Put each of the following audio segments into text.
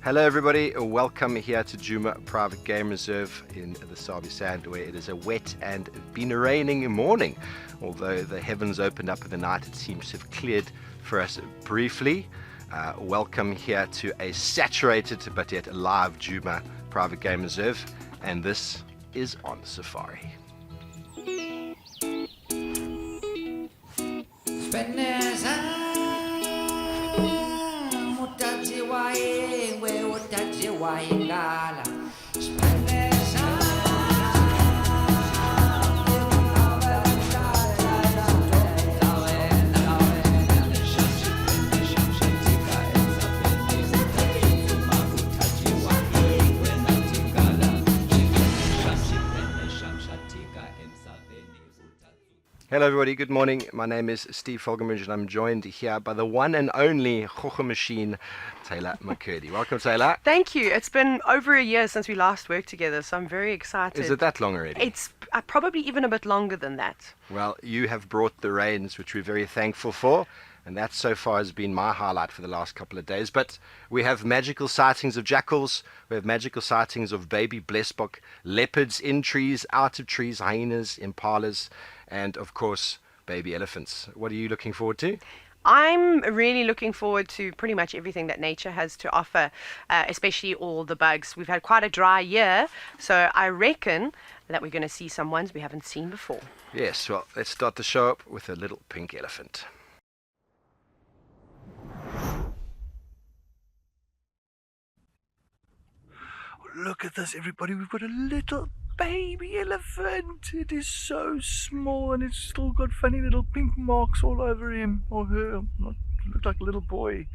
Hello everybody, welcome here to Djuma Private Game Reserve in the Sabi Sand, where it is a wet and been raining morning. Although the heavens opened up in the night, it seems to have cleared for us briefly. Welcome here to a saturated but yet live Djuma Private Game Reserve, and this is On Safari. Hello everybody, good morning. My name is Steve and I'm joined here by the one and only Gogo machine, Tayla McCurdy. Welcome, Tayla. Thank you. It's been over a year since we last worked together, so I'm very excited. Is it that long already? It's probably even a bit longer than that. Well, you have brought the rains, which we're very thankful for, and that so far has been my highlight for the last couple of days. But we have magical sightings of jackals, we have magical sightings of baby blesbok, leopards in trees, out of trees, hyenas, impalas, and of course, baby elephants. What are you looking forward to? I'm really looking forward to pretty much everything that nature has to offer, especially all the bugs. We've had quite a dry year, so I reckon that we're going to see some ones we haven't seen before. Yes, well, let's start the show up with a little pink elephant. Look at this, everybody. We've got a little baby elephant. It is so small and it's still got funny little pink marks all over him or her. Look like a little boy.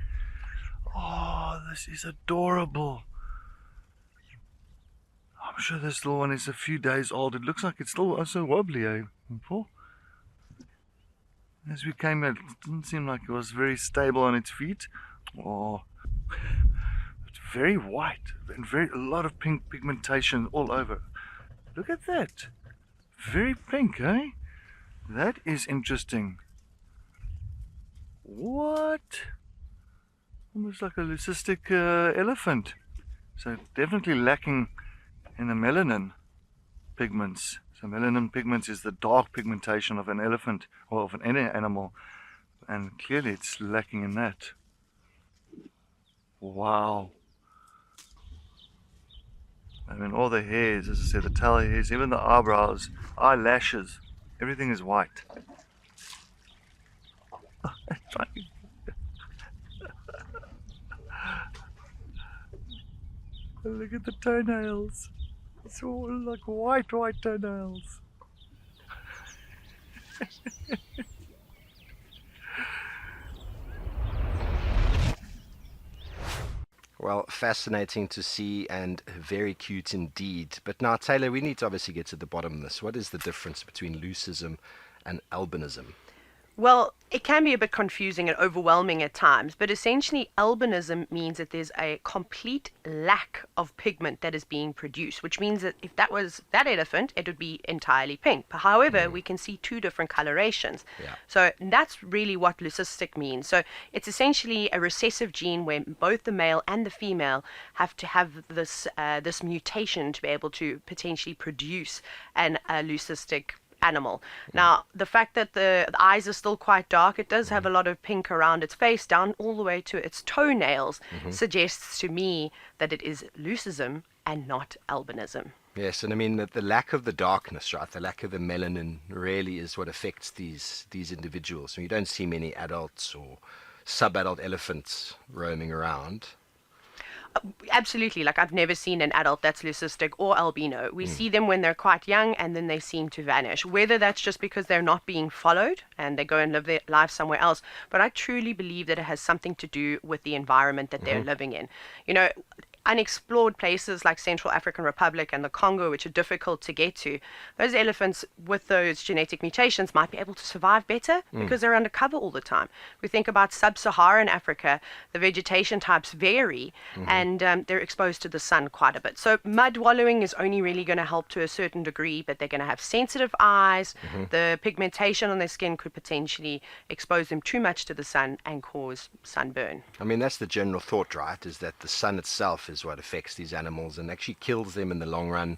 Oh, this is adorable. I'm sure this little one is a few days old. It looks like it's still so wobbly, eh, Paul? As we came in, it didn't seem like it was very stable on its feet. Oh, it's very white and a lot of pink pigmentation all over. Look at that. Very pink, eh? That is interesting. What? Almost like a leucistic elephant. So definitely lacking in the melanin pigments. So melanin pigments is the dark pigmentation of an elephant or of any animal. And clearly it's lacking in that. Wow. I mean, all the hairs, as I said, the tail hairs, even the eyebrows, eyelashes, everything is white. Look at the toenails. It's all like white toenails. Well, fascinating to see and very cute indeed. But now, Taylor, we need to obviously get to the bottom of this. What is the difference between leucism and albinism? Well, it can be a bit confusing and overwhelming at times, but essentially albinism means that there's a complete lack of pigment that is being produced, which means that if that was that elephant, it would be entirely pink. However, we can see two different colorations. Yeah. So that's really what leucistic means. So it's essentially a recessive gene where both the male and the female have to have this mutation to be able to potentially produce a leucistic animal. Now, the fact that the eyes are still quite dark, it does have a lot of pink around its face, down all the way to its toenails, suggests to me that it is leucism and not albinism. Yes, and I mean that the lack of the darkness, right, the lack of the melanin really is what affects these individuals. So you don't see many adults or sub-adult elephants roaming around. Absolutely. Like, I've never seen an adult that's leucistic or albino. We see them when they're quite young and then they seem to vanish. Whether that's just because they're not being followed and they go and live their life somewhere else. But I truly believe that it has something to do with the environment that they're living in. You know, unexplored places like Central African Republic and the Congo, which are difficult to get to, those elephants with those genetic mutations might be able to survive better because they're undercover all the time. We think about sub-Saharan Africa, the vegetation types vary, and they're exposed to the sun quite a bit. So mud wallowing is only really going to help to a certain degree, but they're going to have sensitive eyes. The pigmentation on their skin could potentially expose them too much to the sun and cause sunburn. I mean, that's the general thought, right? Is that the sun itself is what affects these animals and actually kills them in the long run.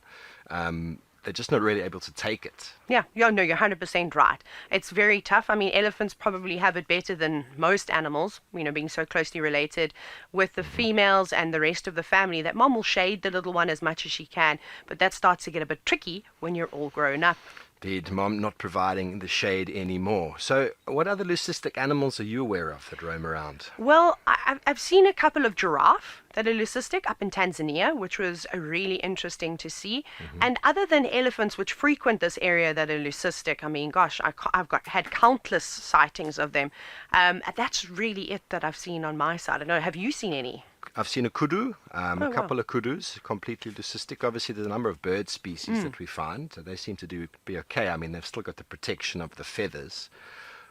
They're just not really able to take it. Yeah, no, you're 100% right. It's very tough. I mean, elephants probably have it better than most animals, being so closely related with the females and the rest of the family, that mom will shade the little one as much as she can, but that starts to get a bit tricky when you're all grown up. Indeed, mom not providing the shade anymore. So what other leucistic animals are you aware of that roam around? Well, I've seen a couple of giraffe that are leucistic up in Tanzania, which was really interesting to see. And other than elephants, which frequent this area that are leucistic, I mean, gosh, I've had countless sightings of them. That's really it that I've seen on my side. I don't know, have you seen any? I've seen a kudu, wow. couple of kudus, completely leucistic. Obviously, there's a number of bird species that we find, so they seem to be okay. I mean, they've still got the protection of the feathers.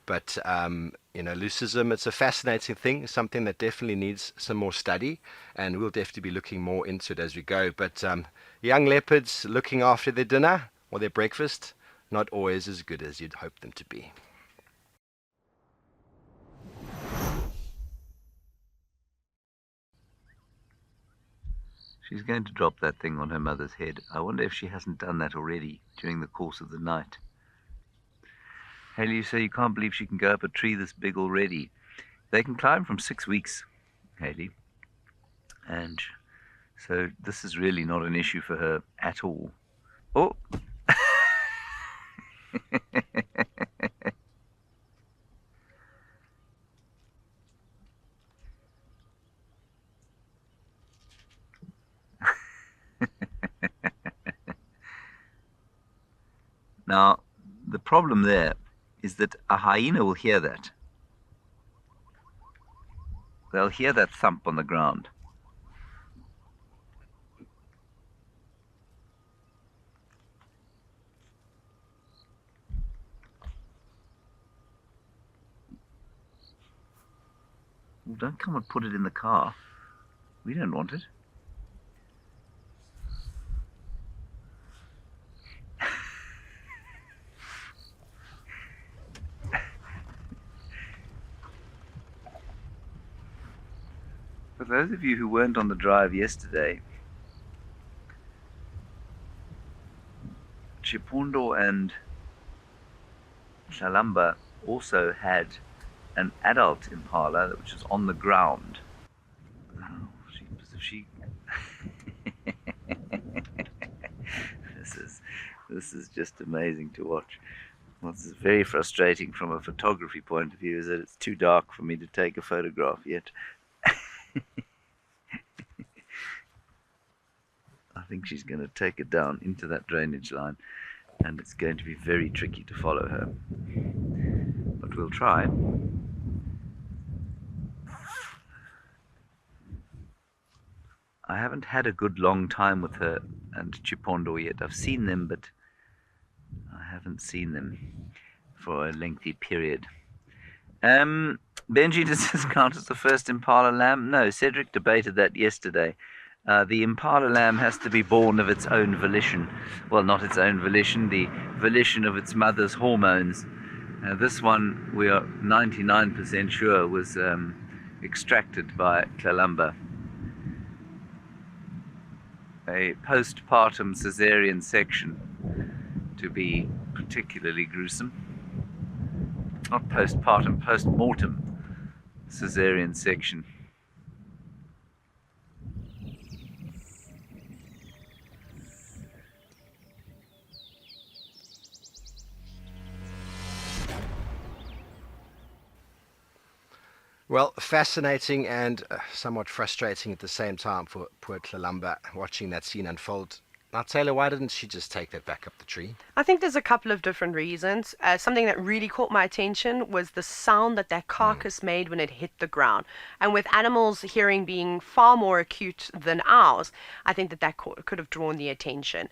But, leucism, it's a fascinating thing, something that definitely needs some more study, and we'll definitely be looking more into it as we go. But young leopards looking after their dinner or their breakfast, not always as good as you'd hope them to be. She's going to drop that thing on her mother's head. I wonder if she hasn't done that already during the course of the night. Haley, you say you can't believe she can go up a tree this big already. They can climb from 6 weeks, Haley. And so this is really not an issue for her at all. Oh! Now, the problem there is that a hyena will hear that. They'll hear that thump on the ground. Well, don't come and put it in the car. We don't want it. For those of you who weren't on the drive yesterday, Tshipondo and Tlalamba also had an adult impala which was on the ground. Oh, this is just amazing to watch. What's very frustrating from a photography point of view is that it's too dark for me to take a photograph yet. I think she's going to take it down into that drainage line, and it's going to be very tricky to follow her. But we'll try. I haven't had a good long time with her and Tshipondo yet. I've seen them, but I haven't seen them for a lengthy period. Benji, does this count as the first impala lamb? No, Cedric debated that yesterday. The impala lamb has to be born of its own volition. Well, not its own volition, the volition of its mother's hormones. This one, we are 99% sure, was extracted by Tlalamba. A postpartum caesarean section, to be particularly gruesome. Not postpartum, post-mortem caesarean section. Well, fascinating and somewhat frustrating at the same time for poor Tlalamba, watching that scene unfold Now, Taylor, why didn't she just take that back up the tree? I think there's a couple of different reasons. Something that really caught my attention was the sound that carcass made when it hit the ground. And with animals' hearing being far more acute than ours, I think that could have drawn the attention.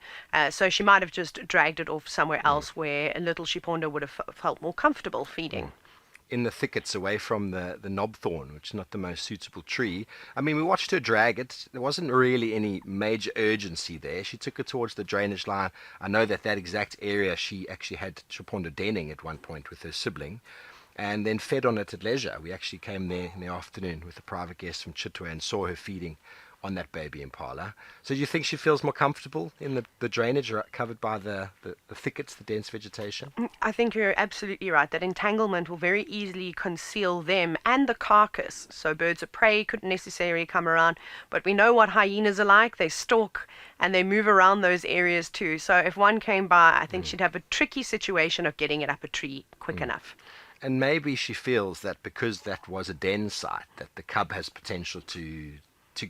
So she might have just dragged it off somewhere else where a little Tshipondo would have felt more comfortable feeding. In the thickets away from the knobthorn, which is not the most suitable tree. I mean, we watched her drag it. There wasn't really any major urgency there. She took it towards the drainage line. I know that exact area she actually had Tshipondo denning at one point with her sibling, and then fed on it at leisure. We actually came there in the afternoon with a private guest from Chitwa and saw her feeding on that baby impala. So do you think she feels more comfortable in the drainage covered by the thickets, the dense vegetation? I think you're absolutely right. That entanglement will very easily conceal them and the carcass. So birds of prey couldn't necessarily come around. But we know what hyenas are like. They stalk and they move around those areas too. So if one came by, I think she'd have a tricky situation of getting it up a tree quick enough. And maybe she feels that because that was a den site, that the cub has potential to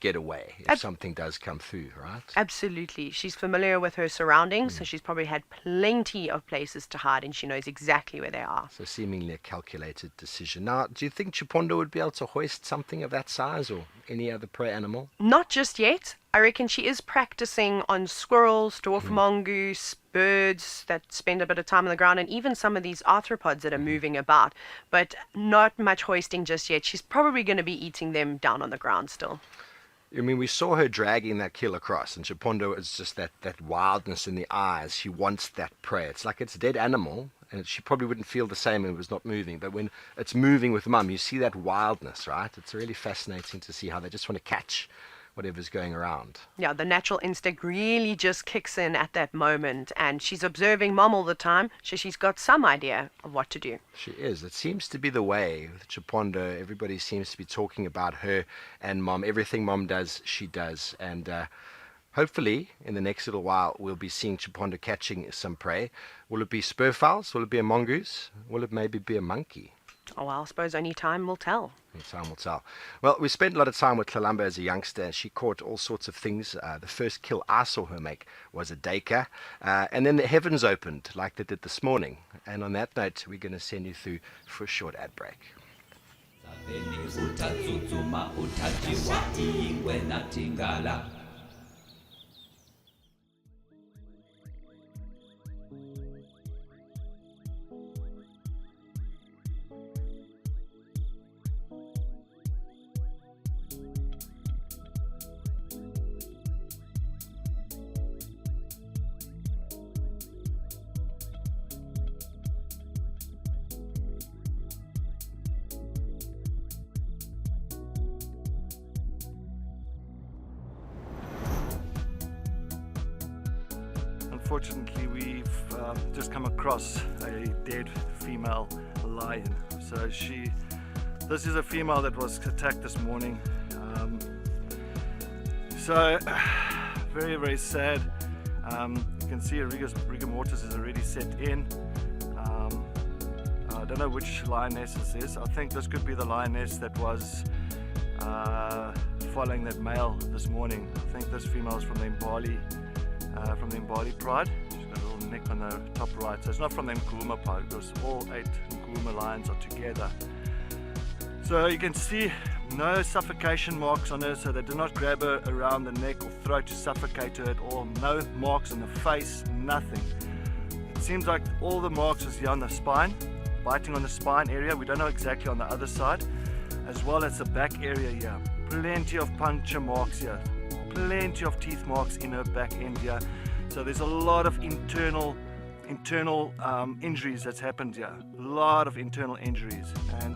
get away if something does come through, right? Absolutely. She's familiar with her surroundings, so she's probably had plenty of places to hide, and she knows exactly where they are. So seemingly a calculated decision. Now, do you think Tshipondo would be able to hoist something of that size or any other prey animal? Not just yet. I reckon she is practicing on squirrels, dwarf mongoose, birds that spend a bit of time on the ground, and even some of these arthropods that are moving about. But not much hoisting just yet. She's probably going to be eating them down on the ground still. I mean, we saw her dragging that kill across, and Tshipondo is just that wildness in the eyes. She wants that prey. It's like it's a dead animal, and she probably wouldn't feel the same when it was not moving. But when it's moving with mum, you see that wildness, right? It's really fascinating to see how they just want to catch whatever's going around. Yeah, the natural instinct really just kicks in at that moment, and she's observing mom all the time, so she's got some idea of what to do. She is. It seems to be the way with Tshipondo. Everybody seems to be talking about her and mom. Everything mom does, she does. And hopefully, in the next little while, we'll be seeing Tshipondo catching some prey. Will it be spurfowls? Will it be a mongoose? Will it maybe be a monkey? Oh, well, I suppose only time will tell. Time will tell. Well, we spent a lot of time with Tlalamba as a youngster, and she caught all sorts of things. The first kill I saw her make was a duiker, and then the heavens opened like they did this morning. And on that note, we're going to send you through for a short ad break. Unfortunately, we've just come across a dead female lion. So this is a female that was attacked this morning. So very, very sad. You can see a rigor mortis is already set in. I don't know which lioness this is. I think this could be the lioness that was following that male this morning. I think this female is from the Mbali pride. She's got a little neck on the top right. So it's not from the Nkuma pride, because all 8 Nkuma lions are together. So you can see no suffocation marks on her, so they did not grab her around the neck or throat to suffocate her at all. No marks on the face, nothing. It seems like all the marks is here on the spine, biting on the spine area. We don't know exactly on the other side, as well as the back area here. Plenty of puncture marks here. Plenty of teeth marks in her back end here. So there's a lot of internal injuries that's happened here. A lot of internal injuries, and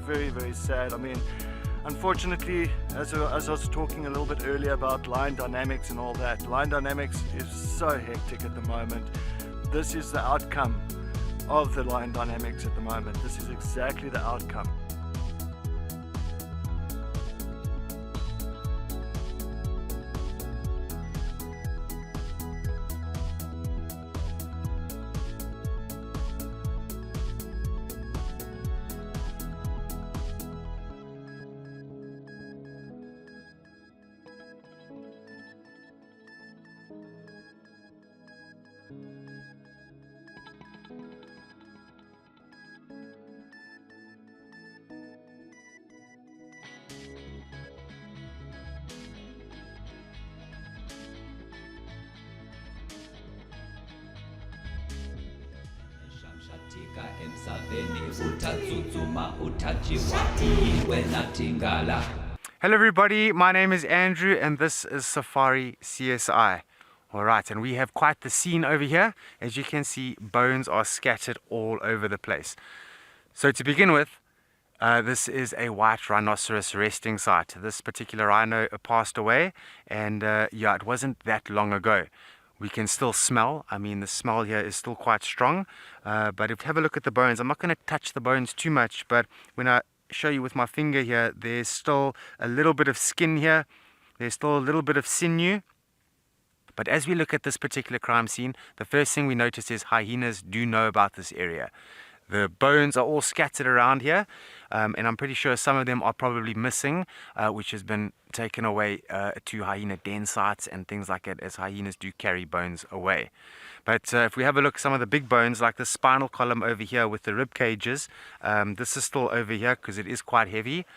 very, very sad. I mean, unfortunately, as I was talking a little bit earlier about line dynamics and all that, line dynamics is so hectic at the moment. This is the outcome of the line dynamics at the moment. This is exactly the outcome. Hello everybody, my name is Andrew and this is Safari CSI. Alright, and we have quite the scene over here. As you can see, bones are scattered all over the place. So to begin with, this is a white rhinoceros resting site. This particular rhino passed away, and yeah, it wasn't that long ago. We can still smell, I mean the smell here is still quite strong, but if you have a look at the bones, I'm not going to touch the bones too much, but when I show you with my finger here, there's still a little bit of skin here, there's still a little bit of sinew. But as we look at this particular crime scene, the first thing we notice is hyenas do know about this area. The bones are all scattered around here, and I'm pretty sure some of them are probably missing, which has been taken away to hyena den sites and things like that, as hyenas do carry bones away. But if we have a look at some of the big bones, like the spinal column over here with the rib cages, this is still over here because it is quite heavy.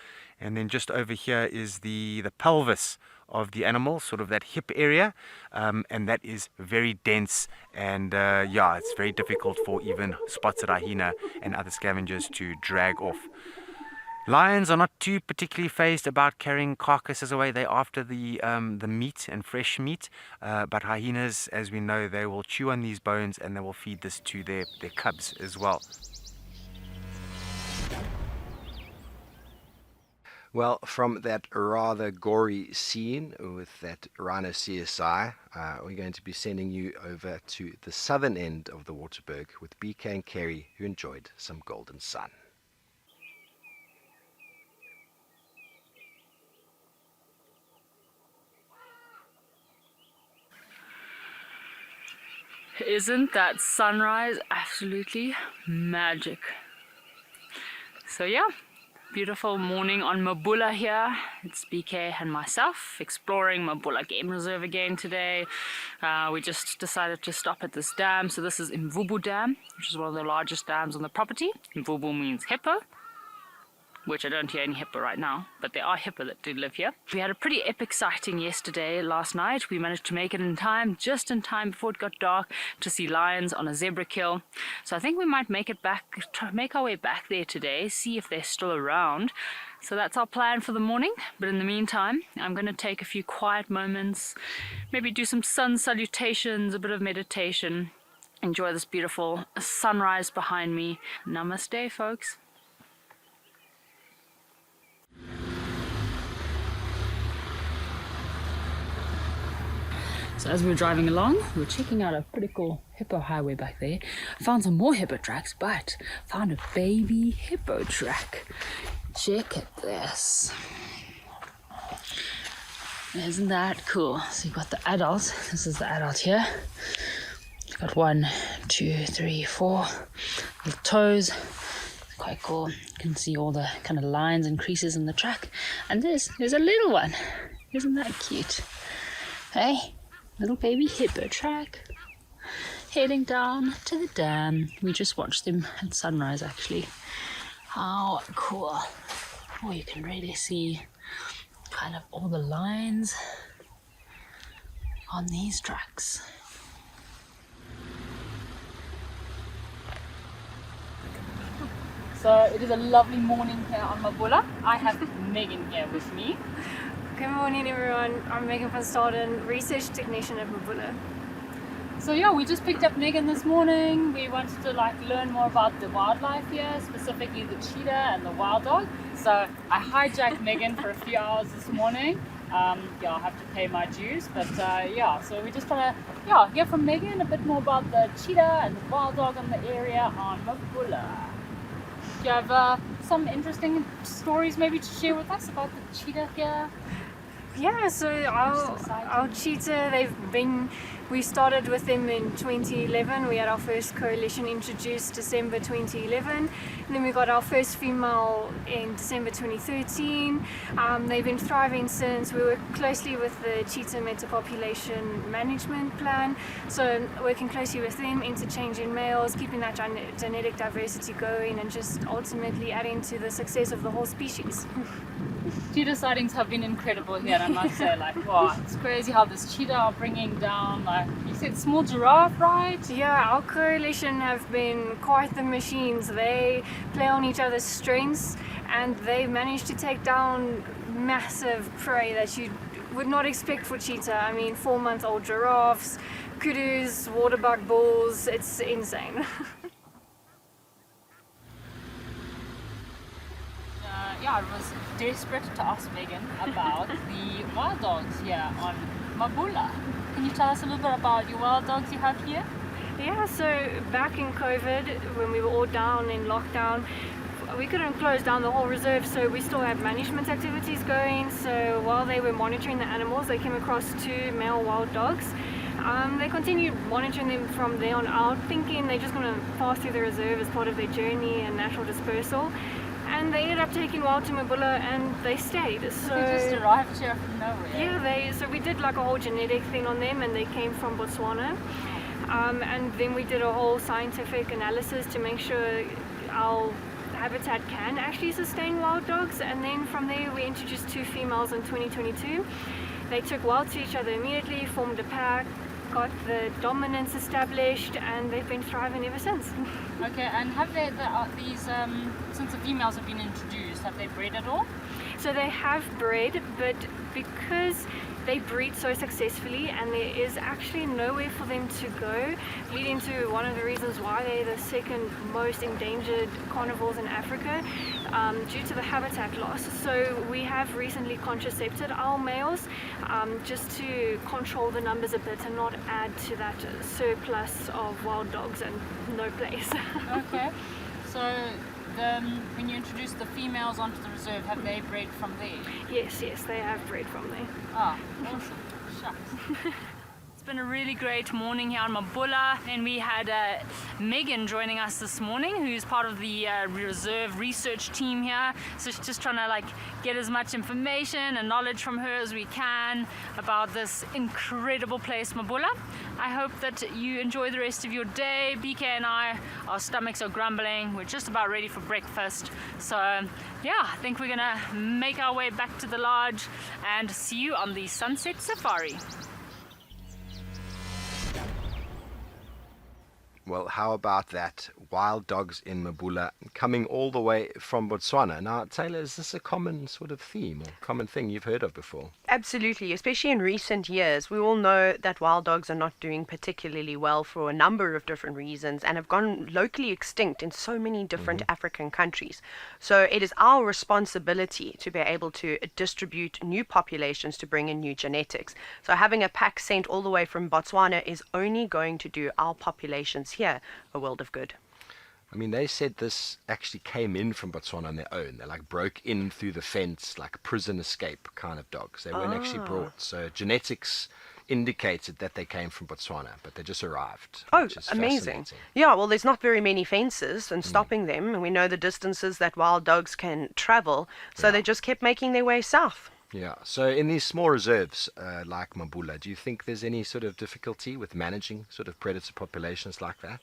And then just over here is the pelvis of the animal, sort of that hip area, and that is very dense, and yeah, it's very difficult for even spotted hyena and other scavengers to drag off. Lions are not too particularly phased about carrying carcasses away. They're after the meat and fresh meat, but hyenas, as we know, they will chew on these bones and they will feed this to their cubs as well. Well, from that rather gory scene with that Rhino CSI, we're going to be sending you over to the southern end of the Waterberg with BK and Kerry, who enjoyed some golden sun. Isn't that sunrise absolutely magic? So yeah, beautiful morning on Mabula here. It's BK and myself exploring Mabula Game Reserve again today. We just decided to stop at this dam. So this is Mvubu Dam, which is one of the largest dams on the property. Mvubu means hippo, which I don't hear any hippo right now, but there are hippo that do live here. We had a pretty epic sighting last night. We managed to make it in time, just in time before it got dark, to see lions on a zebra kill. So I think we might make our way back there today, see if they're still around. So that's our plan for the morning. But in the meantime, I'm going to take a few quiet moments, maybe do some sun salutations, a bit of meditation, enjoy this beautiful sunrise behind me. Namaste, folks. So as we were driving along, we were checking out a pretty cool hippo highway back there. Found some more hippo tracks, but found a baby hippo track. Check at this. Isn't that cool? So you've got the adult. This is the adult here. You've got 1, 2, 3, 4 little toes. Quite cool. You can see all the kind of lines and creases in the track. And there's a little one. Isn't that cute? Hey? Little baby hippo track heading down to the dam. We just watched them at sunrise actually. How cool. Oh, you can really see kind of all the lines on these tracks. So it is a lovely morning here on Mabula. I have Megan here with me. Good morning everyone, I'm Megan van Staden, research technician at Mabula. So yeah, we just picked up Megan this morning. We wanted to learn more about the wildlife here, specifically the cheetah and the wild dog. So I hijacked Megan for a few hours this morning. Yeah, I'll have to pay my dues, but yeah, so we just want to hear from Megan a bit more about the cheetah and the wild dog in the area on Mabula. Do you have some interesting stories maybe to share with us about the cheetah here? Yeah, so our cheetah, we started with them in 2011. We had our first coalition introduced December 2011, and then we got our first female in December 2013. They've been thriving since. We work closely with the cheetah meta-population management plan, so working closely with them, interchanging males, keeping that genetic diversity going, and just ultimately adding to the success of the whole species. cheetah sightings have been incredible here, I must say. Like, wow, it's crazy how this cheetah are bringing down, like, you said small giraffe, right? Yeah, our coalition have been quite the machines. They play on each other's strengths and they managed to take down massive prey that you would not expect for cheetah. I mean, 4-month-old giraffes, kudus, waterbug bulls, it's insane. Yeah, I was desperate to ask Megan about the wild dogs here on Mabula. Can you tell us a little bit about your wild dogs you have here? Yeah, so back in COVID, when we were all down in lockdown, we couldn't close down the whole reserve, so we still had management activities going. So while they were monitoring the animals, they came across 2 male wild dogs. They continued monitoring them from there on out, thinking they're just going to pass through the reserve as part of their journey and natural dispersal. And they ended up taking wild to Mabula and they stayed. So They just arrived here from nowhere. yeah, so we did like a whole genetic thing on them and they came from Botswana. And then we did a whole scientific analysis to make sure our habitat can actually sustain wild dogs. And then from there we introduced 2 females in 2022. They took wild to each other immediately, formed a pack, got the dominance established, and they've been thriving ever since. Okay, and have they, since the females have been introduced, have they bred at all? So they have bred, but because they breed so successfully and there is actually nowhere for them to go, leading to one of the reasons why they're the second most endangered carnivores in Africa, due to the habitat loss. So we have recently contracepted our males just to control the numbers a bit and not add to that surplus of wild dogs and no place. Okay, so when you introduce the females onto the reserve, have they bred from there? Yes, they have bred from there. Ah, awesome. Shucks. It's been a really great morning here on Mabula, and we had Megan joining us this morning, who's part of the reserve research team here. So she's just trying to get as much information and knowledge from her as we can about this incredible place, Mabula. I hope that you enjoy the rest of your day. BK and I, our stomachs are grumbling. We're just about ready for breakfast. So yeah, I think we're gonna make our way back to the lodge and see you on the sunset safari. Well, how about that? Wild dogs in Mabula coming all the way from Botswana. Now, Taylor, is this a common sort of theme or common thing you've heard of before? Absolutely, especially in recent years. We all know that wild dogs are not doing particularly well for a number of different reasons and have gone locally extinct in so many different African countries. So it is our responsibility to be able to distribute new populations to bring in new genetics. So having a pack sent all the way from Botswana is only going to do our populations here a world of good. I mean, they said this actually came in from Botswana on their own. They broke in through the fence, like prison escape kind of dogs. They weren't actually brought. So genetics indicated that they came from Botswana, but they just arrived. Oh, which is amazing. fascinating. Yeah, well, there's not very many fences and stopping them. And we know the distances that wild dogs can travel. So they just kept making their way south. Yeah. So in these small reserves like Mabula, do you think there's any sort of difficulty with managing sort of predator populations like that?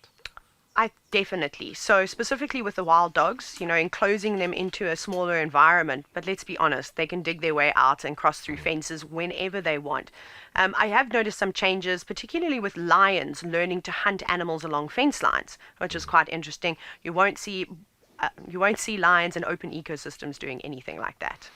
Definitely. So specifically with the wild dogs, enclosing them into a smaller environment. But let's be honest, they can dig their way out and cross through fences whenever they want. I have noticed some changes, particularly with lions learning to hunt animals along fence lines, which is quite interesting. You won't see lions in open ecosystems doing anything like that.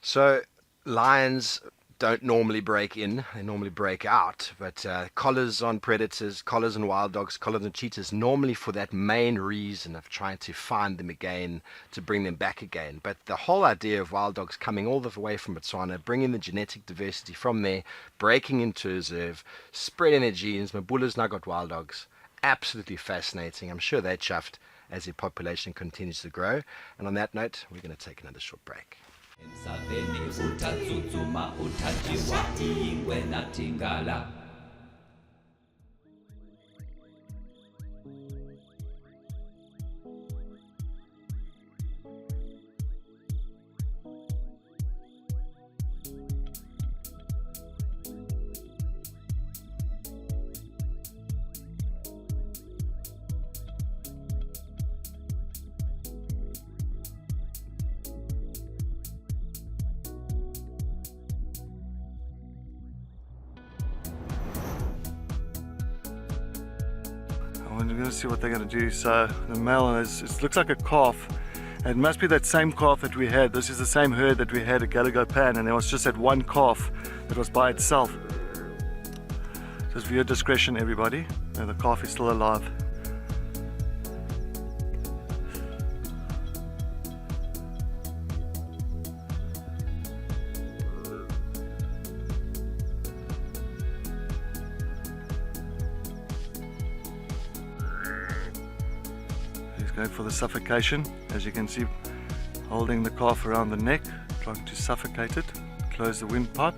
So lions don't normally break in, they normally break out, but collars on predators, collars on wild dogs, collars on cheetahs, normally for that main reason of trying to find them again, to bring them back again. But the whole idea of wild dogs coming all the way from Botswana, bringing the genetic diversity from there, breaking into a reserve, spreading their genes, Mabula's now got wild dogs, absolutely fascinating. I'm sure they're chuffed as their population continues to grow. And on that note, we're going to take another short break. Emhlabeni uthathuthuma uthathiwa ingwe nathingala. We're going to see what they're going to do. So the male it looks like a calf. It must be that same calf that we had. This is the same herd that we had at Xidulu Pan, and there was just that one calf that was by itself. Just for your discretion, everybody. The calf is still alive. Going for the suffocation, as you can see, holding the calf around the neck, trying to suffocate it, close the windpipe.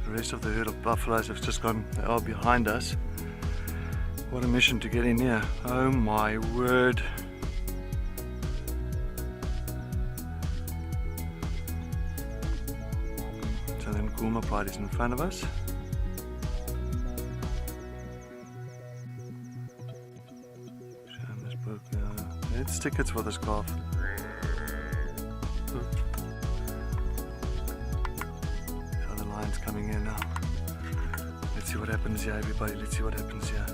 The rest of the herd of buffaloes have just gone, they are behind us. What a mission to get in here, oh my word. So then Guma Pride is in front of us. It's tickets for this calf. So the lion's coming in now. Let's see what happens here, everybody. Let's see what happens here.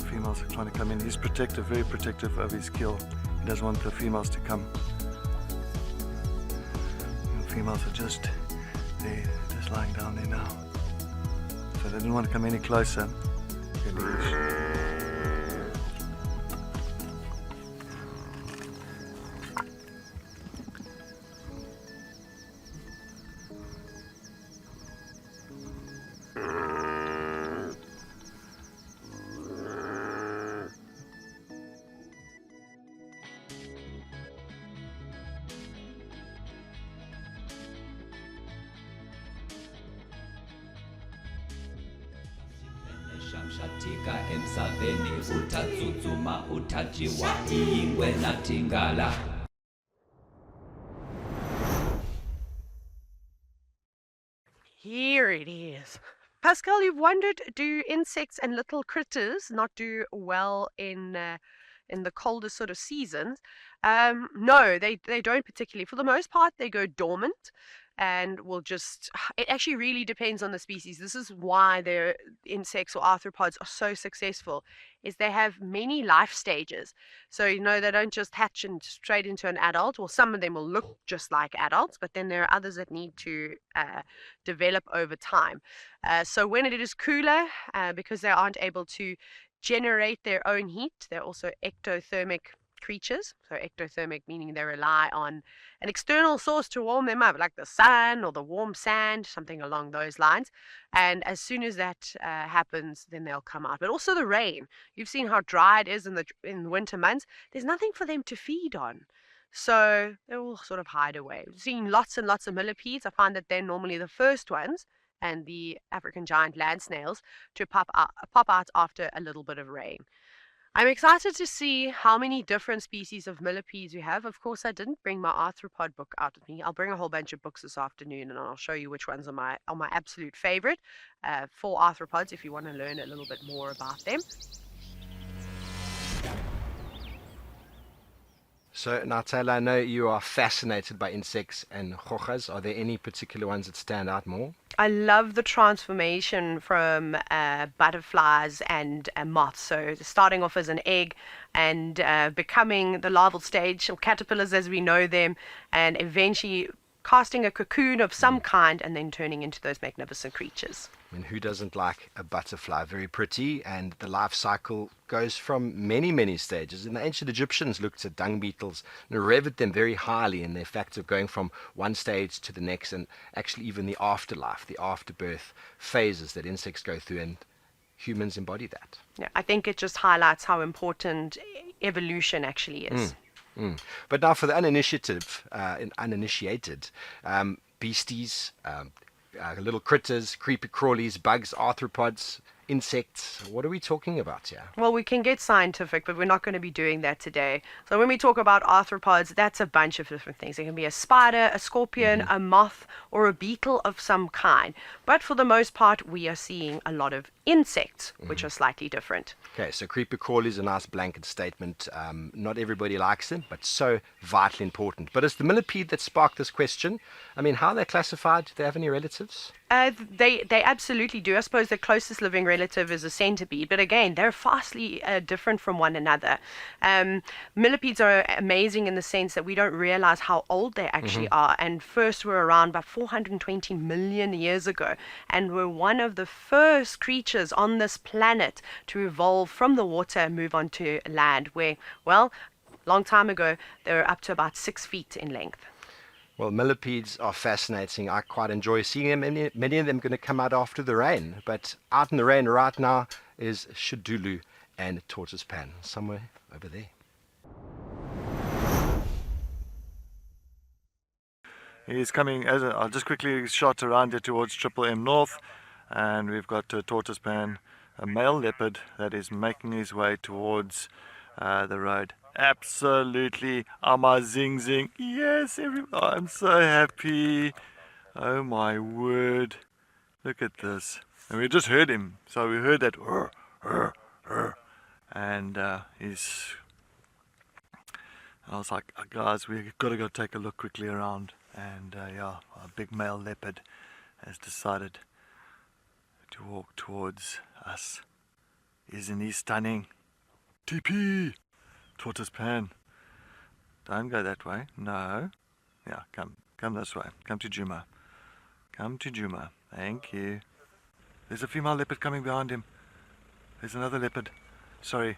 Females are trying to come in. He's protective, very protective of his kill. He doesn't want the females to come. The females are just there, just lying down there now. So they didn't want to come any closer. Shamshatika emsaveni utatsutsuma utajiwa ingwe natingala. Here it is. Pascal, you've wondered, do insects and little critters not do well in the colder sort of seasons? No, they don't particularly. For the most part, they go dormant and will just, it actually really depends on the species. This is why their insects or arthropods are so successful, is they have many life stages. So, they don't just hatch straight into an adult. Well, some of them will look just like adults, but then there are others that need to develop over time. So when it is cooler, because they aren't able to generate their own heat, they're also ectothermic creatures. So ectothermic meaning they rely on an external source to warm them up, like the sun or the warm sand, something along those lines. And as soon as that happens, then they'll come out. But also the rain. You've seen how dry it is in the winter months. There's nothing for them to feed on. So they will sort of hide away. We've seen lots and lots of millipedes. I find that they're normally the first ones, and the African giant land snails, to pop out after a little bit of rain. I'm excited to see how many different species of millipedes we have. Of course, I didn't bring my arthropod book out with me. I'll bring a whole bunch of books this afternoon, and I'll show you which ones are my absolute favorite for arthropods if you want to learn a little bit more about them. So, now, Tayla, I know you are fascinated by insects and khochas. Are there any particular ones that stand out more? I love the transformation from butterflies and moths. So starting off as an egg and becoming the larval stage, or caterpillars as we know them, and eventually casting a cocoon of some kind and then turning into those magnificent creatures. I mean, who doesn't like a butterfly? Very pretty, and the life cycle goes from many, many stages. And the ancient Egyptians looked at dung beetles and revered them very highly in the fact of going from one stage to the next, and actually even the afterlife, the afterbirth phases that insects go through, and humans embody that. Yeah, I think it just highlights how important evolution actually is. But now for the uninitiated, beasties, little critters, creepy crawlies, bugs, arthropods, insects, what are we talking about here? Well, we can get scientific, but we're not going to be doing that today. So when we talk about arthropods, that's a bunch of different things. It can be a spider, a scorpion, a moth, or a beetle of some kind. But for the most part, we are seeing a lot of insects, which are slightly different. Okay, so creepy crawly is a nice blanket statement. Not everybody likes them, but so vitally important. But it's the millipede that sparked this question. I mean, how are they classified? Do they have any relatives? They absolutely do. I suppose the closest living relative is a centipede, but again, they're vastly different from one another. Millipedes are amazing in the sense that we don't realize how old they actually are, and first were around about 420 million years ago, and were one of the first creatures on this planet to evolve from the water and move on to land, where, well, long time ago, they were up to about 6 feet in length. Well, millipedes are fascinating. I quite enjoy seeing them. Many of them are going to come out after the rain. But out in the rain right now is Xidulu and Tortoise Pan, somewhere over there. He's coming, I'll just quickly shot around here towards Triple M North. And we've got a Tortoise Pan, a male leopard that is making his way towards the road. Absolutely amazing. Yes, I'm so happy. Oh my word. Look at this. And we just heard him. So we heard that. And I was like, guys, we've got to go take a look quickly around. And yeah, a big male leopard has decided to walk towards us. Isn't he stunning? TP! Tortoise Pan. Don't go that way. No. Yeah, come this way. Come to Juma. Come to Juma. Thank you. There's a female leopard coming behind him. There's another leopard. Sorry.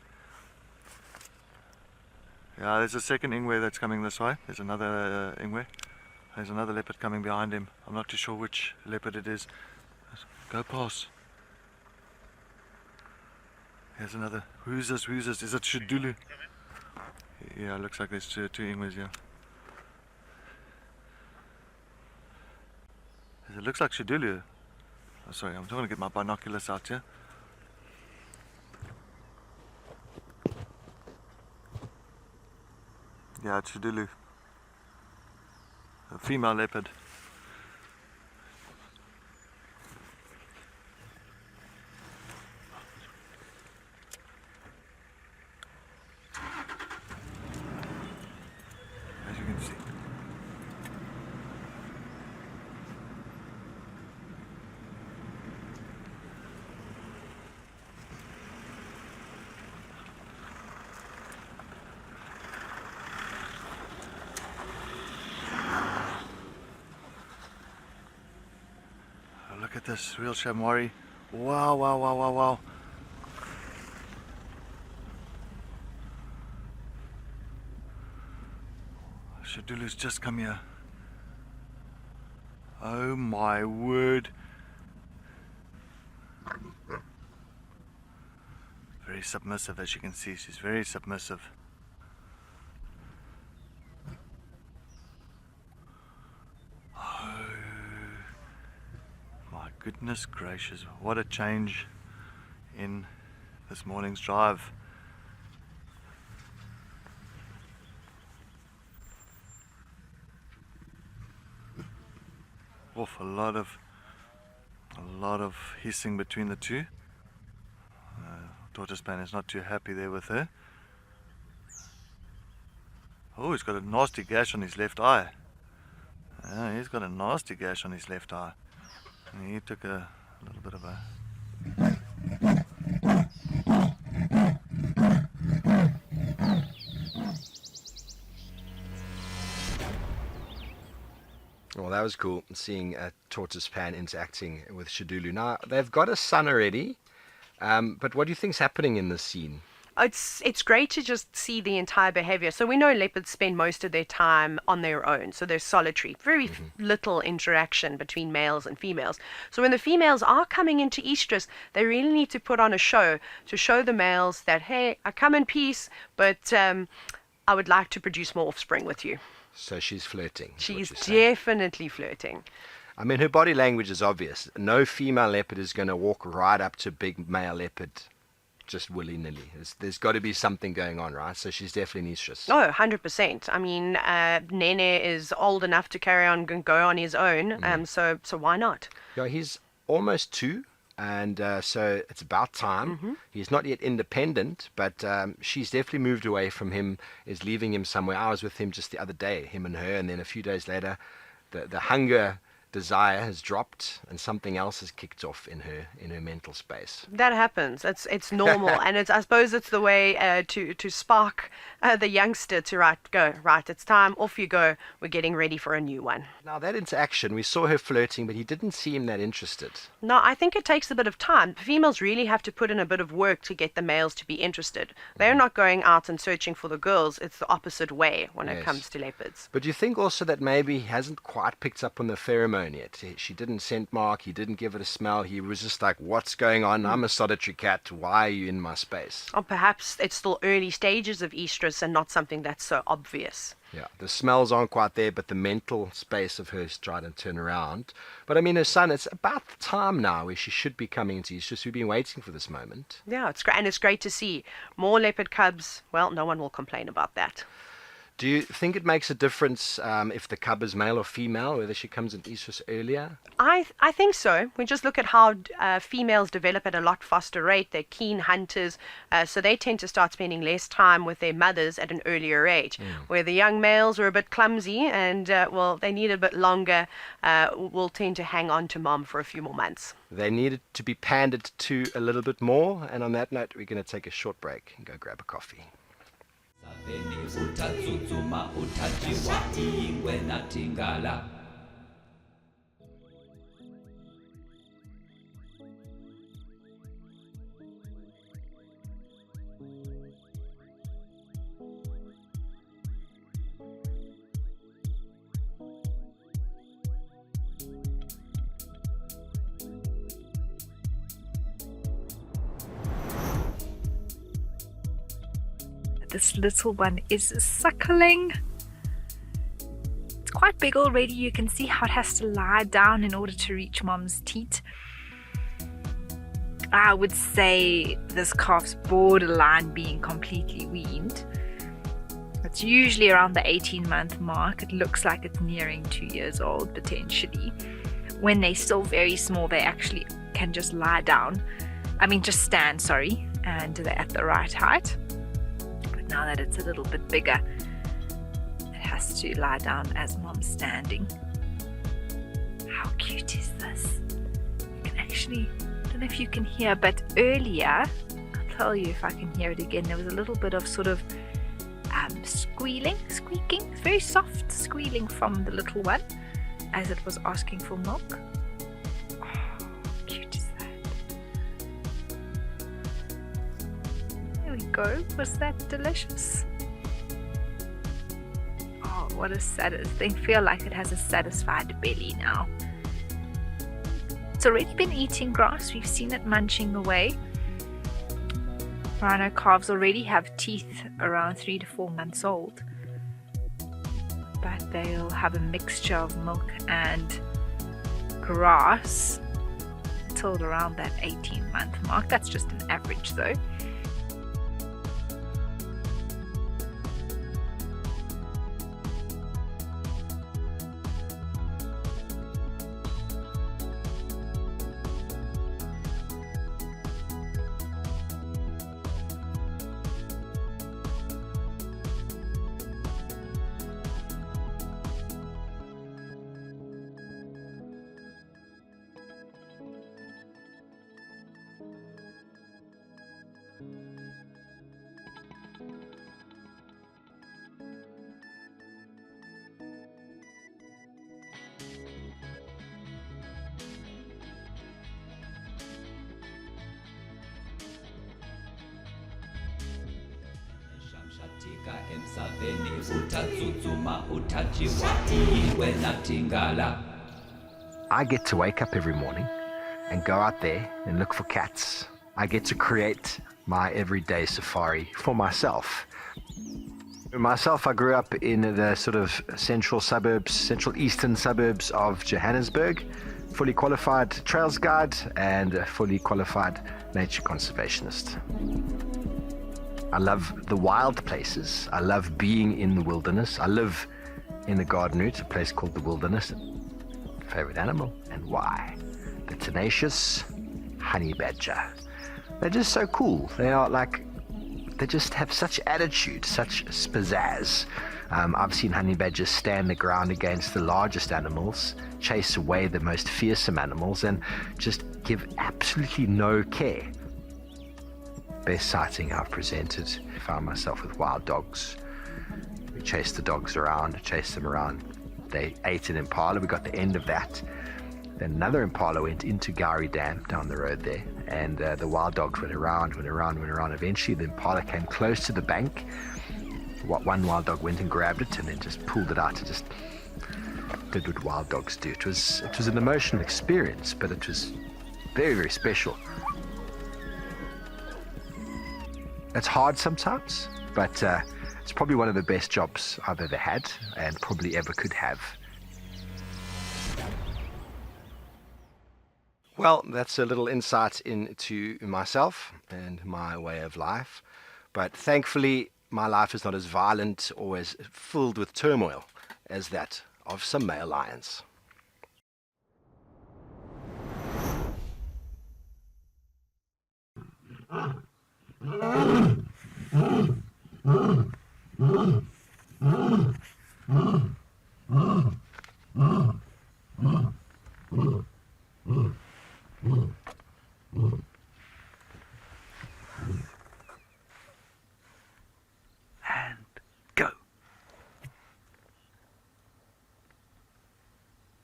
Yeah, there's a second ingwe that's coming this way. There's another ingwe. There's another leopard coming behind him. I'm not too sure which leopard it is. Go past. Here's another. Who's this? Is it Xidulu? Yeah, looks like there's two ingwes here. It looks like Xidulu. Oh, sorry, I'm trying to get my binoculars out here. Yeah, it's Xidulu. A female leopard. As you can see. Look at this real chamois. Wow, wow, wow, wow, wow. Xidulu's just come here. Oh my word. Very submissive, as you can see. She's very submissive. Goodness gracious, what a change in this morning's drive. Oof, a lot of hissing between the two. Tortoise Pan is not too happy there with her. Oh, he's got a nasty gash on his left eye. He's got a nasty gash on his left eye. He took a little bit of a... Well, that was cool, seeing Tortoise Pan interacting with Xidulu. Now, they've got a son already, but what do you think's happening in this scene? It's great to just see the entire behavior. So we know leopards spend most of their time on their own, so they're solitary. Very little interaction between males and females. So when the females are coming into estrus, they really need to put on a show to show the males that, hey, I come in peace, but I would like to produce more offspring with you. So she's flirting. She's definitely flirting. I mean, her body language is obvious. No female leopard is going to walk right up to a big male leopard just willy-nilly. There's got to be something going on, right? So she's definitely in estrus. Oh, 100%. I mean, Nene is old enough to carry on and go on his own, so why not? Yeah, he's almost 2, and so it's about time. He's not yet independent, but she's definitely moved away from him, is leaving him somewhere. I was with him just the other day, him and her, and then a few days later, the hunger desire has dropped and something else has kicked off in her mental space. That happens. It's normal, and I suppose it's the way to spark the youngster to go. It's time. Off you go. We're getting ready for a new one. Now that interaction, we saw her flirting, but he didn't seem that interested. No, I think it takes a bit of time. Females really have to put in a bit of work to get the males to be interested. They're not going out and searching for the girls. It's the opposite way when it comes to leopards. But do you think also that maybe he hasn't quite picked up on the pheromone yet? She didn't scent mark, he didn't give it a smell, he was just like, what's going on? I'm a solitary cat, why are you in my space? Or perhaps it's still early stages of estrus and not something that's so obvious. Yeah, the smells aren't quite there, but the mental space of hers tried to turn around. But I mean, her son, it's about the time now where she should be coming into estrus. We've been waiting for this moment. Yeah, it's great, and it's great to see more leopard cubs. Well, no one will complain about that. Do you think it makes a difference if the cub is male or female, whether she comes into estrus earlier? I think so. We just look at how females develop at a lot faster rate. They're keen hunters, so they tend to start spending less time with their mothers at an earlier age. Where the young males are a bit clumsy and, they need a bit longer, will tend to hang on to mom for a few more months. They needed to be pandered to a little bit more, and on that note, we're going to take a short break and go grab a coffee. Utatsutsuma utajiwa ingwe natingala. This little one is suckling. It's quite big already. You can see how it has to lie down in order to reach mom's teat. I would say this calf's borderline being completely weaned. It's usually around the 18-month mark. It looks like it's nearing 2 years old potentially. When they're still very small, they actually can just lie down. Just stand, and they're at the right height. Now that it's a little bit bigger, it has to lie down as mom's standing. How cute is this? You can actually, I don't know if you can hear, but earlier, I'll tell you if I can hear it again, there was a little bit of sort of squeaking, it's very soft squealing from the little one as it was asking for milk. Oh, how cute is that? There we go. Was that delicious? Oh, what a they feel like it has a satisfied belly now. It's already been eating grass. We've seen it munching away. Rhino calves already have teeth around 3 to 4 months old, but they'll have a mixture of milk and grass till around that 18-month mark. That's just an average though. I get to wake up every morning and go out there and look for cats. I get to create my everyday safari for myself. I grew up in the sort of central eastern suburbs of Johannesburg, fully qualified trails guide and a fully qualified nature conservationist. I love the wild places. I love being in the wilderness. I live in the Garden Route, a place called the Wilderness. Favorite animal and why? The tenacious honey badger. They're just so cool. They just have such attitude, such pizzazz. I've seen honey badgers stand the ground against the largest animals, chase away the most fearsome animals, and just give absolutely no care. Best sighting I've presented, found myself with wild dogs. We chased the dogs around, chased them around. They ate an impala, we got the end of that. Then another impala went into Gowrie Dam down the road there, and the wild dogs went around. Eventually the impala came close to the bank. One wild dog went and grabbed it and then just pulled it out. It just did what wild dogs do. It was an emotional experience, but it was very, very special. It's hard sometimes, but it's probably one of the best jobs I've ever had and probably ever could have. Well, that's a little insight into myself and my way of life. But thankfully, my life is not as violent or as filled with turmoil as that of some male lions. And go.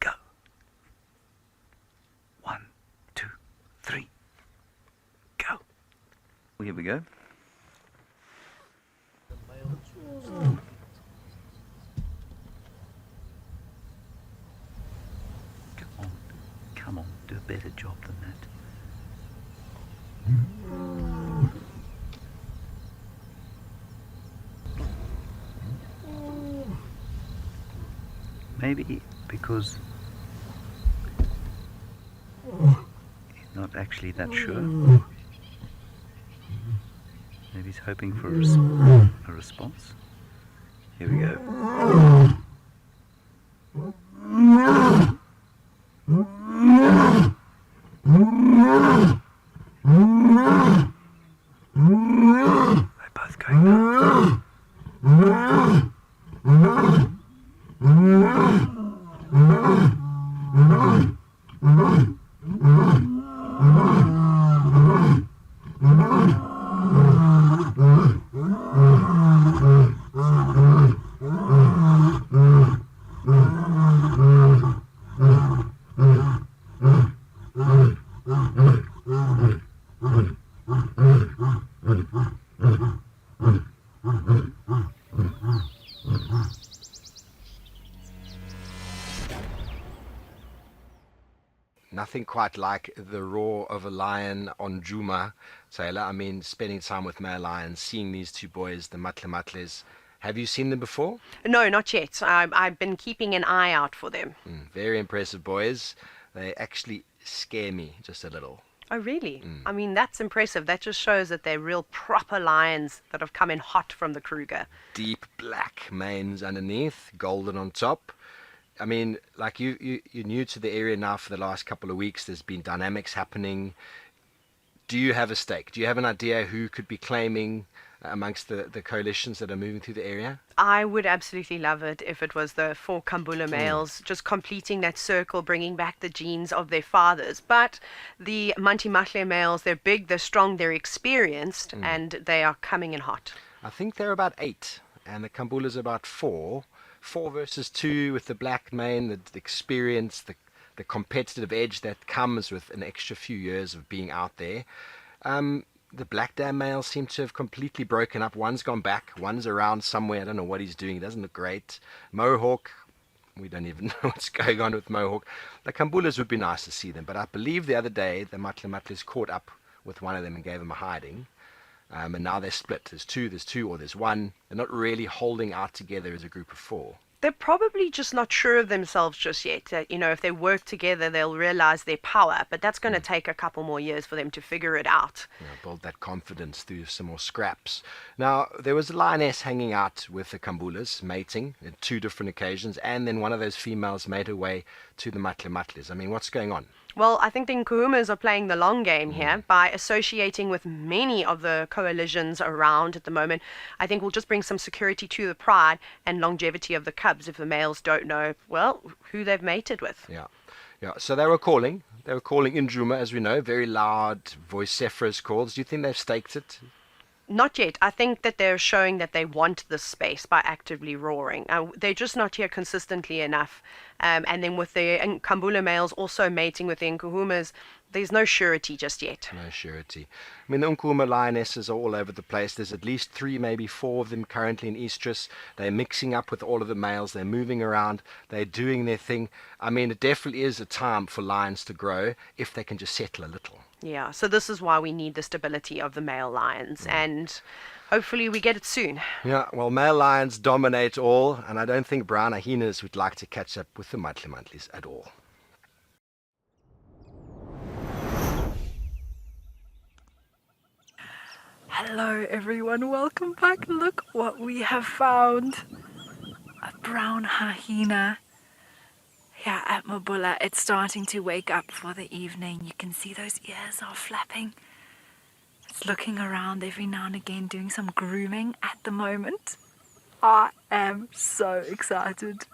Go. 1, 2, 3. Go. Here we go. Come on, do a better job than that. Maybe because he's not actually that sure. Maybe he's hoping for a response. Here we go. They're both going now. Nothing quite like the roar of a lion on Djuma, Tayla. I mean, spending time with male lions, seeing these two boys, the Matles. Have you seen them before? No, not yet. I've been keeping an eye out for them. Very impressive boys. They actually scare me just a little. Oh, really? I mean, that's impressive. That just shows that they're real proper lions that have come in hot from the Kruger. Deep black manes underneath, golden on top. I mean, like you're new to the area now for the last couple of weeks. There's been dynamics happening. Do you have a stake? Do you have an idea who could be claiming amongst the coalitions that are moving through the area? I would absolutely love it if it was the 4 Kambula males just completing that circle, bringing back the genes of their fathers. But the Manti-Matle males, they're big, they're strong, they're experienced, and they are coming in hot. I think they're about 8, and the Kambulas about 4. 4 versus 2 with the black mane, the experience, the competitive edge that comes with an extra few years of being out there. The black dam males seem to have completely broken up. One's gone back, one's around somewhere. I don't know what he's doing. He doesn't look great. Mohawk, we don't even know what's going on with Mohawk. The Kambulas would be nice to see them, but I believe the other day the Matles caught up with one of them and gave him a hiding. And now they're split. There's two, or there's one. They're not really holding out together as a group of 4. They're probably just not sure of themselves just yet. If they work together, they'll realize their power. But that's going to take a couple more years for them to figure it out. Build that confidence through some more scraps. Now, there was a lioness hanging out with the Kambulas, mating on 2 different occasions. And then one of those females made her way to the Matles. I mean, what's going on? Well, I think the Nkuhumas are playing the long game here by associating with many of the coalitions around at the moment. I think we'll just bring some security to the pride and longevity of the cubs if the males don't know, well, who they've mated with. Yeah. Yeah, so they were calling in Djuma, as we know, very loud, vociferous calls. Do you think they've staked it? Not yet. I think that they're showing that they want this space by actively roaring. They're just not here consistently enough. And then with the Nkambula males also mating with the Nkuhumas, there's no surety just yet. No surety. I mean, the Nkuhuma lionesses are all over the place. There's at least 3, maybe 4 of them currently in estrus. They're mixing up with all of the males. They're moving around. They're doing their thing. I mean, it definitely is a time for lions to grow if they can just settle a little. Yeah, so this is why we need the stability of the male lions, and hopefully we get it soon. Yeah, well, male lions dominate all, and I don't think brown hyenas would like to catch up with the matli-matlis at all. Hello everyone, welcome back. Look what we have found. A brown hyena. Here at Mabula, it's starting to wake up for the evening. You can see those ears are flapping. It's looking around every now and again, doing some grooming at the moment. I am so excited.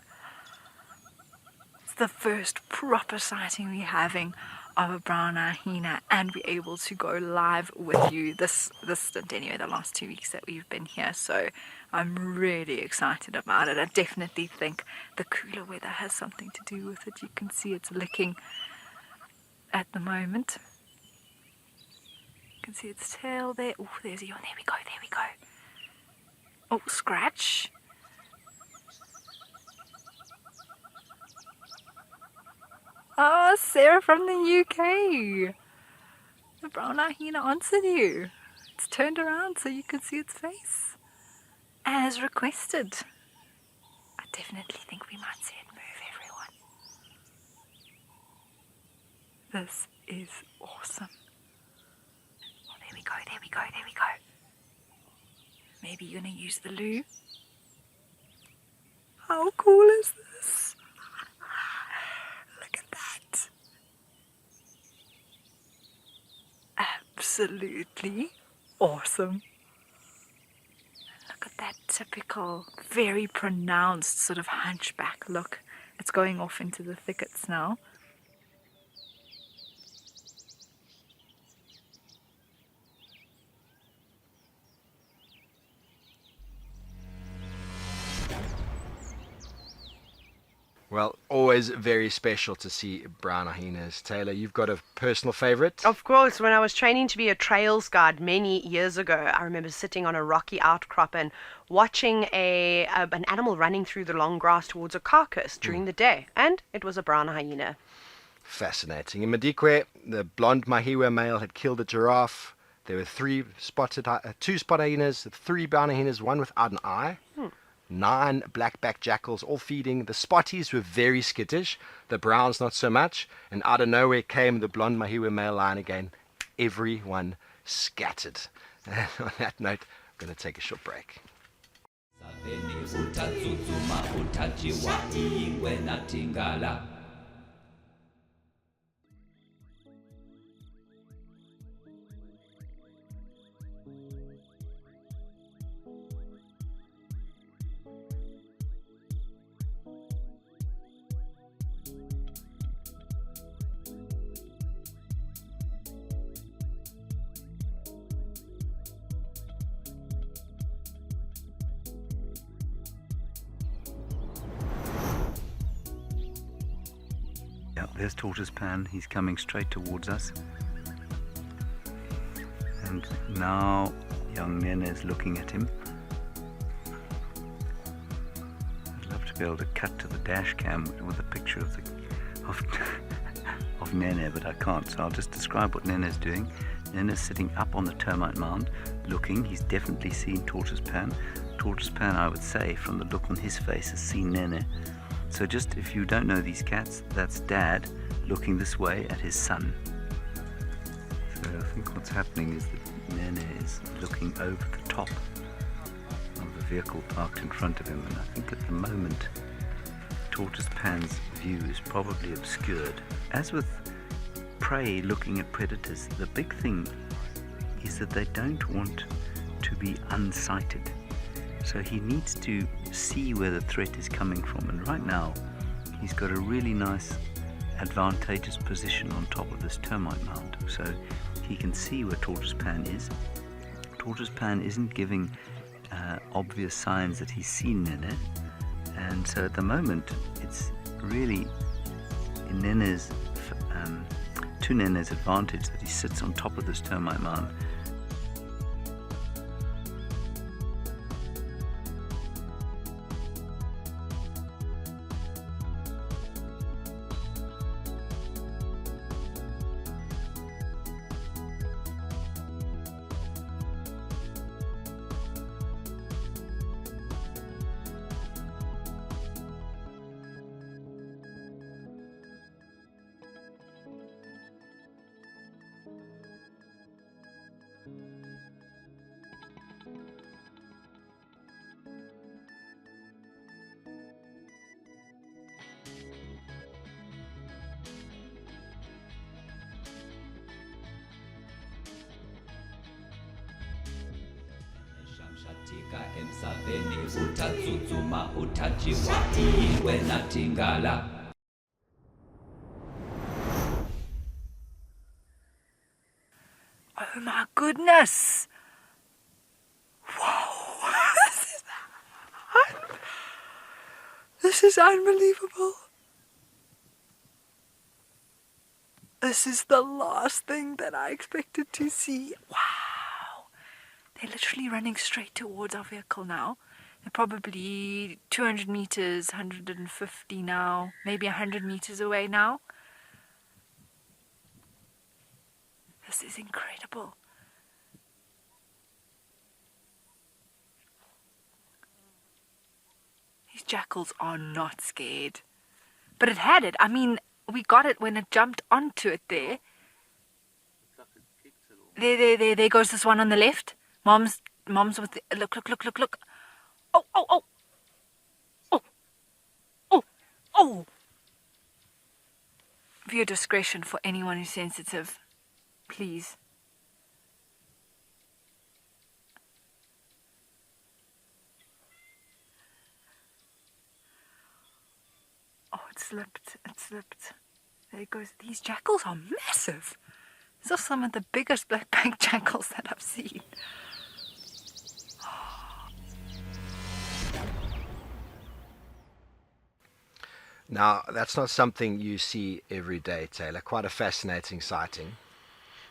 It's the first proper sighting we're having of a brown hyena, and we're able to go live with you this stint anyway, the last 2 weeks that we've been here. So I'm really excited about it. I definitely think the cooler weather has something to do with it. You can see it's licking at the moment. You can see its tail there. Oh, there's a yawn. There we go, there we go. Oh, scratch. Oh, Sarah from the UK. The brown hyena answered you. It's turned around so you can see its face. As requested. I definitely think we might see it move, everyone. This is awesome. Oh, there we go, there we go, there we go. Maybe you're going to use the loo. How cool is this? Look at that. Absolutely awesome. Look at that typical, very pronounced sort of hunchback look. It's going off into the thickets now. Well, always very special to see brown hyenas. Taylor, you've got a personal favorite? Of course, when I was training to be a trails guide many years ago, I remember sitting on a rocky outcrop and watching an animal running through the long grass towards a carcass during the day, and it was a brown hyena. Fascinating. In Madikwe, the blonde mahiwa male had killed a giraffe. There were two spotted hyenas, 3 brown hyenas, one without an eye. 9 black-backed jackals, all feeding. The spotties were very skittish, the browns not so much, and out of nowhere came the blonde mahiwa male lion again. Everyone scattered. And on that note, I'm going to take a short break. Yeah, there's Tortoise Pan. He's coming straight towards us. And now young Nene is looking at him. I'd love to be able to cut to the dash cam with a picture of Nene, but I can't, so I'll just describe what Nene's doing. Nene's sitting up on the termite mound, looking. He's definitely seen Tortoise Pan. Tortoise Pan, I would say, from the look on his face, has seen Nene. So just, if you don't know these cats, that's Dad looking this way at his son. So I think what's happening is that Nene is looking over the top of the vehicle parked in front of him, and I think at the moment Tortoise Pan's view is probably obscured. As with prey looking at predators, the big thing is that they don't want to be unsighted. So he needs to see where the threat is coming from. And right now, he's got a really nice, advantageous position on top of this termite mound. So he can see where Tortoise Pan is. Tortoise Pan isn't giving obvious signs that he's seen Nene. And so at the moment, it's really in Nene's, to Nene's advantage that he sits on top of this termite mound. Tika emsaveni utatsutsuma utajiwa iwe natingala. Oh my goodness! Whoa! This is unbelievable. This is the last thing that I expected to see. Wow! They're literally running straight towards our vehicle now. They're probably 200 meters, 150 now, maybe 100 meters away now. This is incredible. These jackals are not scared. But it had it. I mean, we got it when it jumped onto it there. There goes this one on the left. Mom's with the, look. Oh. Viewer discretion for anyone who's sensitive. Please. Oh, it slipped. There it goes. These jackals are massive. These are some of the biggest black-backed jackals that I've seen. Now, that's not something you see every day, Taylor. Quite a fascinating sighting.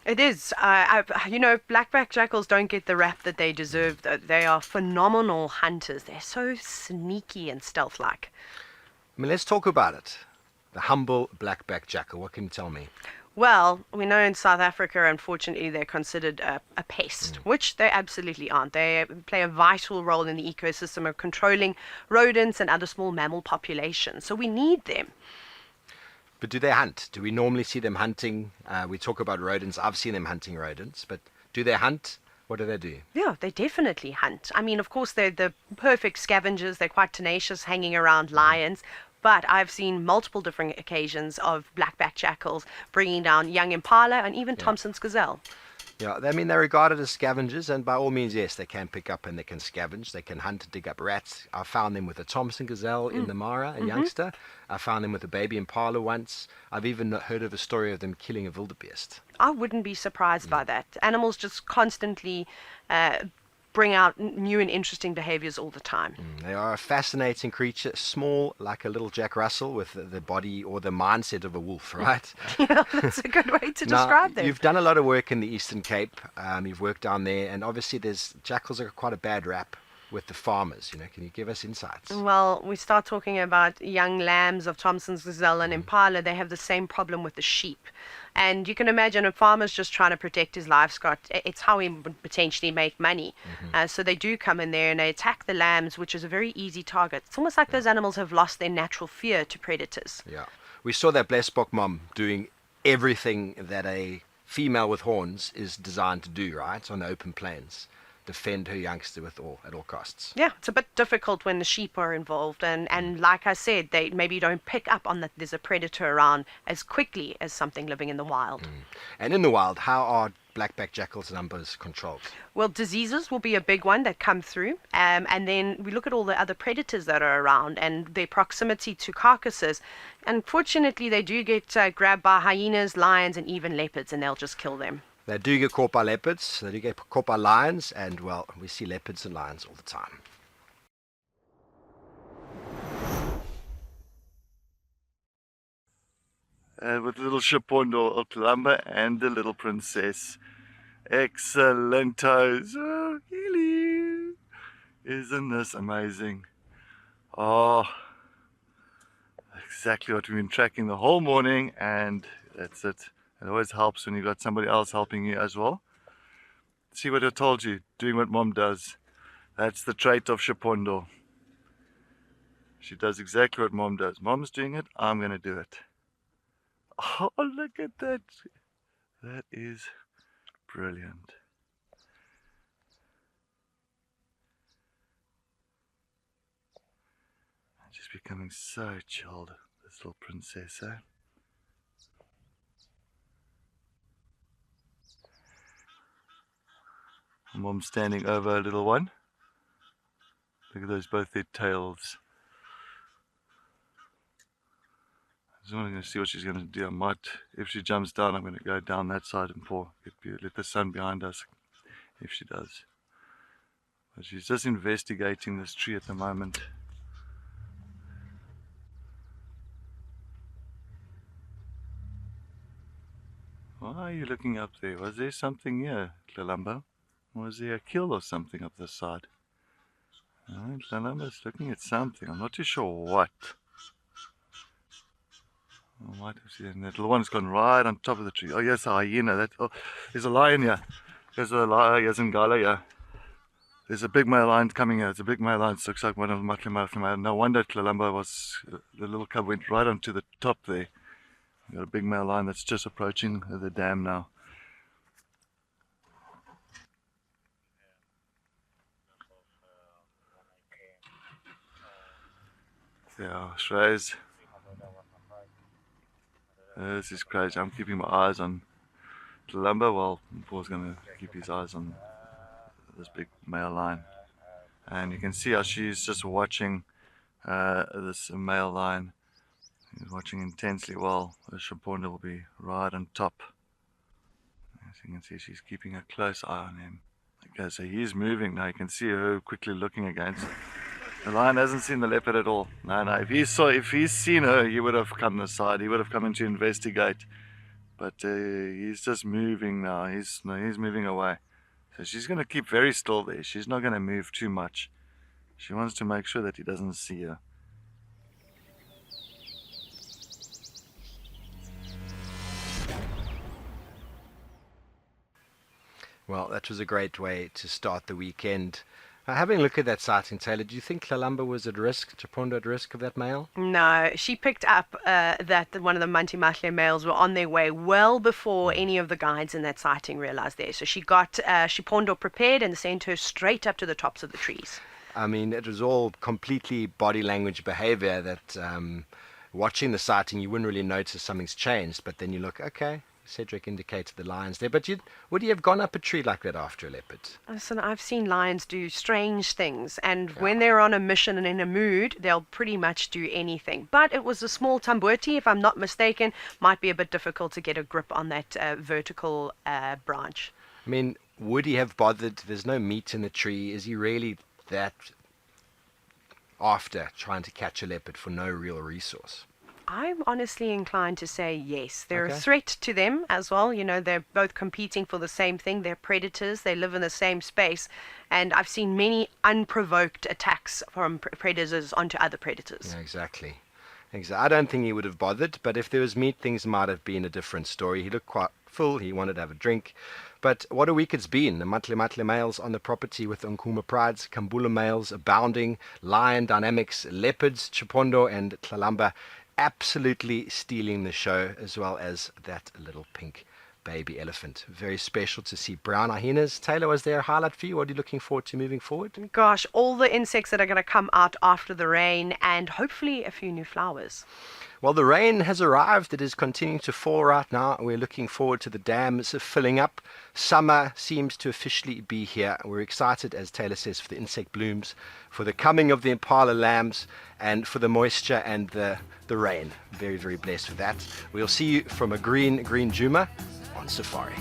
It is. Black-backed jackals don't get the rap that they deserve. They are phenomenal hunters. They're so sneaky and stealth-like. I mean, let's talk about it. The humble black-backed jackal. What can you tell me? Well, we know in South Africa, unfortunately, they're considered a pest, which they absolutely aren't. They play a vital role in the ecosystem of controlling rodents and other small mammal populations. So we need them. But do they hunt? Do we normally see them hunting? We talk about rodents. I've seen them hunting rodents. But do they hunt? What do they do? Yeah, they definitely hunt. I mean, of course, they're the perfect scavengers. They're quite tenacious, hanging around lions. But I've seen multiple different occasions of black-backed jackals bringing down young impala and even Thompson's gazelle. Yeah, I mean, they're regarded as scavengers, and by all means, yes, they can pick up and they can scavenge. They can hunt and dig up rats. I found them with a Thompson gazelle in the Mara, a youngster. I found them with a baby impala once. I've even heard of a story of them killing a wildebeest. I wouldn't be surprised by that. Animals just constantly bring out new and interesting behaviors all the time. They are a fascinating creature, small like a little Jack Russell with the body or the mindset of a wolf, right? Yeah, that's a good way to describe them. You've done a lot of work in the Eastern Cape. You've worked down there, and obviously jackals are quite a bad rap with the farmers. Can you give us insights? Well, we start talking about young lambs of Thompson's gazelle and impala. They have the same problem with the sheep. And you can imagine a farmer's just trying to protect his livestock. It's how he would potentially make money. So they do come in there and they attack the lambs, which is a very easy target. It's almost like those animals have lost their natural fear to predators. Yeah. We saw that Blesbok mom doing everything that a female with horns is designed to do, right, on the open plains. defend her youngster at all costs. Yeah, it's a bit difficult when the sheep are involved, and like I said, they maybe don't pick up on that there's a predator around as quickly as something living in the wild. And in the wild, how are black-backed jackals' numbers controlled? Well, diseases will be a big one that come through, and then we look at all the other predators that are around and their proximity to carcasses. Unfortunately, they do get grabbed by hyenas, lions, and even leopards, and they'll just kill them. They do get caught by leopards, they do get caught by lions, and, well, we see leopards and lions all the time. And with little Tshipondo, Tlalamba, and the little princess. Excellent toes. Oh, Gilly. Isn't this amazing? Oh, exactly what we've been tracking the whole morning, and that's it. It always helps when you've got somebody else helping you as well. See what I told you, doing what Mom does. That's the trait of Tshipondo. She does exactly what Mom does. Mom's doing it, I'm going to do it. Oh, look at that. That is brilliant. She's becoming so chilled, this little princess, eh? Mom's standing over a little one. Look at those, both their tails. I just want to see what she's going to do. I might, if she jumps down, I'm going to go down that side and let the sun behind us, if she does. But she's just investigating this tree at the moment. Why are you looking up there? Was there something here, Tlalamba? Was there a kill or something up this side? Tlalamba's looking at something. I'm not too sure what. I might have seen that little one's gone right on top of the tree. Oh, yes, a hyena. There's a lion here. There's a lion. There's Ngala here. There's a big male lion coming here. It's a big male lion. It looks like one of them. No wonder Tlalamba the little cub went right onto the top there. We've got a big male lion that's just approaching the dam now. Yeah, Shreyas. This is crazy. I'm keeping my eyes on Tlalamba while Paul's going to keep his eyes on this big male lion. And you can see how she's just watching this male lion. He's watching intensely while the Tshipondo will be right on top. As you can see, she's keeping a close eye on him. Okay, so he's moving now. You can see her quickly looking against. The lion hasn't seen the leopard at all. No. If he's seen her, he would have come this side. He would have come in to investigate. But he's just moving now. He's moving away. So she's going to keep very still there. She's not going to move too much. She wants to make sure that he doesn't see her. Well, that was a great way to start the weekend. Having a look at that sighting, Taylor, do you think Tlalamba was at risk, Tshipondo at risk of that male? No, she picked up that one of the Manti-Mahle males were on their way well before any of the guides in that sighting realized there. So she got Tshipondo prepared and sent her straight up to the tops of the trees. I mean, it was all completely body language behavior that watching the sighting, you wouldn't really notice something's changed, but then you look, okay, Cedric indicated the lions there, but would you have gone up a tree like that after a leopard? Listen, I've seen lions do strange things, and when they're on a mission and in a mood, they'll pretty much do anything. But it was a small tambuti, if I'm not mistaken. Might be a bit difficult to get a grip on that vertical branch. I mean, would he have bothered? There's no meat in the tree. Is he really that after trying to catch a leopard for no real resource? I'm honestly inclined to say yes. They're Okay. a threat to them as well. You know, they're both competing for the same thing. They're predators. They live in the same space. And I've seen many unprovoked attacks from predators onto other predators. Yeah, exactly. I don't think he would have bothered, but if there was meat, things might have been a different story. He looked quite full. He wanted to have a drink. But what a week it's been. The Manti-Mahle males on the property with Nkuma prides, Kambula males abounding, lion dynamics, leopards, Tshipondo and Tlalamba absolutely stealing the show, as well as that little pink baby elephant. Very special to see brown hyenas. Taylor, was there a highlight for you? What are you looking forward to moving forward? Gosh, all the insects that are going to come out after the rain, and hopefully a few new flowers. Well, the rain has arrived. It is continuing to fall right now. We're looking forward to the dams filling up. Summer seems to officially be here. We're excited, as Taylor says, for the insect blooms, for the coming of the impala lambs, and for the moisture and the rain. Very, very blessed with that. We'll see you from a green Juma on safari.